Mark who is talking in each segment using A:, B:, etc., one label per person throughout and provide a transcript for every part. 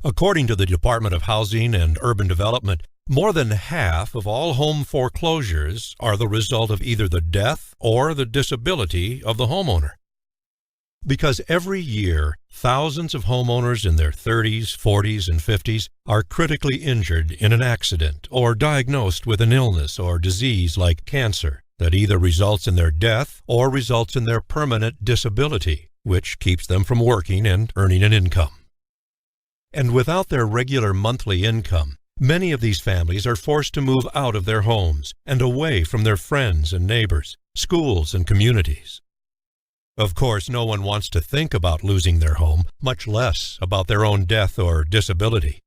A: According to the Department of Housing and Urban Development, more than half of all home foreclosures are the result of either the death or the disability of the homeowner. Because every year, thousands of homeowners in their 30s, 40s, and 50s are critically injured in an accident or diagnosed with an illness or disease like cancer that either results in their death or results in their permanent disability, which keeps them from working and earning an income. And without their regular monthly income, many of these families are forced to move out of their homes and away from their friends and neighbors, schools and communities. Of course, no one wants to think about losing their home, much less about their own death or disability.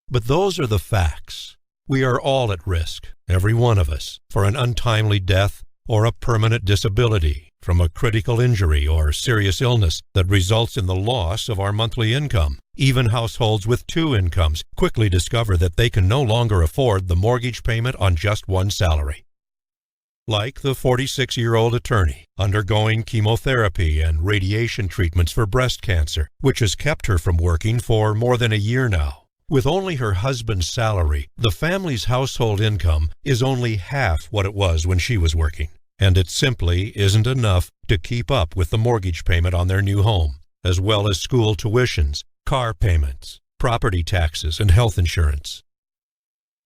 A: But those are the facts. We are all at risk, every one of us, for an untimely death or a permanent disability from a critical injury or serious illness that results in the loss of our monthly income. Even households with two incomes quickly discover that they can no longer afford the mortgage payment on just one salary. Like the 46-year-old attorney undergoing chemotherapy and radiation treatments for breast cancer, which has kept her from working for more than a year now. With only her husband's salary, the family's household income is only half what it was when she was working, and it simply isn't enough to keep up with the mortgage payment on their new home, as well as school tuitions, car payments, property taxes, and health insurance.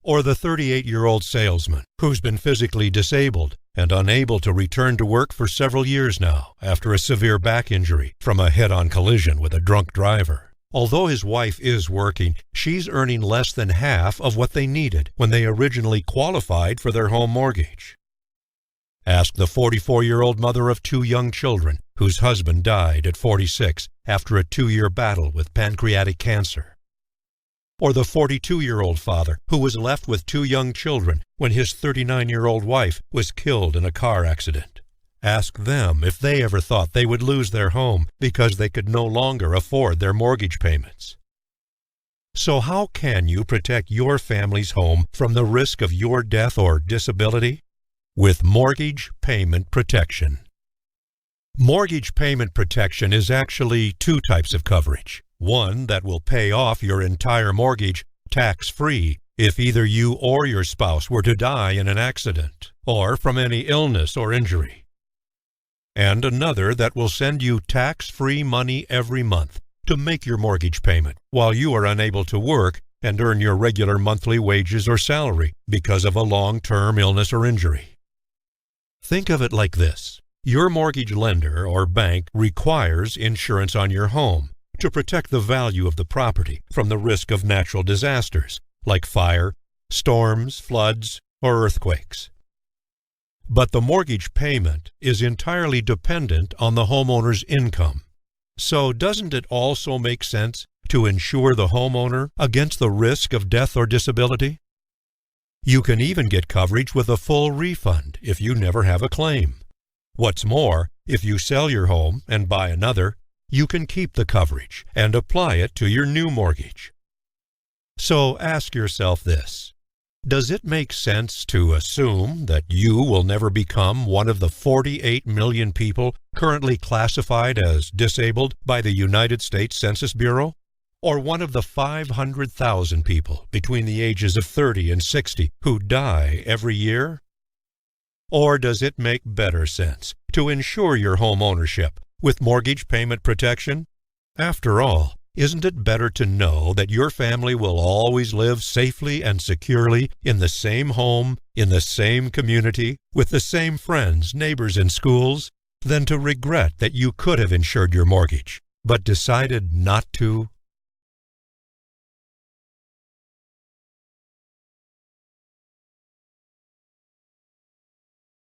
A: Or the 38-year-old salesman who's been physically disabled and unable to return to work for several years now after a severe back injury from a head-on collision with a drunk driver. Although his wife is working, she's earning less than half of what they needed when they originally qualified for their home mortgage. Ask the 44-year-old mother of two young children whose husband died at 46 after a 2-year battle with pancreatic cancer. Or the 42-year-old father who was left with two young children when his 39-year-old wife was killed in a car accident. Ask them if they ever thought they would lose their home because they could no longer afford their mortgage payments. So how can you protect your family's home from the risk of your death or disability? With mortgage payment protection. Mortgage payment protection is actually two types of coverage. One that will pay off your entire mortgage tax-free if either you or your spouse were to die in an accident or from any illness or injury. And another that will send you tax-free money every month to make your mortgage payment while you are unable to work and earn your regular monthly wages or salary because of a long-term illness or injury. Think of it like this. Your mortgage lender or bank requires insurance on your home to protect the value of the property from the risk of natural disasters like fire, storms, floods, or earthquakes. But the mortgage payment is entirely dependent on the homeowner's income. So doesn't it also make sense to insure the homeowner against the risk of death or disability? You can even get coverage with a full refund if you never have a claim. What's more, if you sell your home and buy another, you can keep the coverage and apply it to your new mortgage. So ask yourself this. Does it make sense to assume that you will never become one of the 48 million people currently classified as disabled by the United States Census Bureau? Or one of the 500,000 people between the ages of 30 and 60 who die every year? Or does it make better sense to insure your home ownership with mortgage payment protection? After all, isn't it better to know that your family will always live safely and securely in the same home, in the same community, with the same friends, neighbors, and schools, than to regret that you could have insured your mortgage, but decided not to?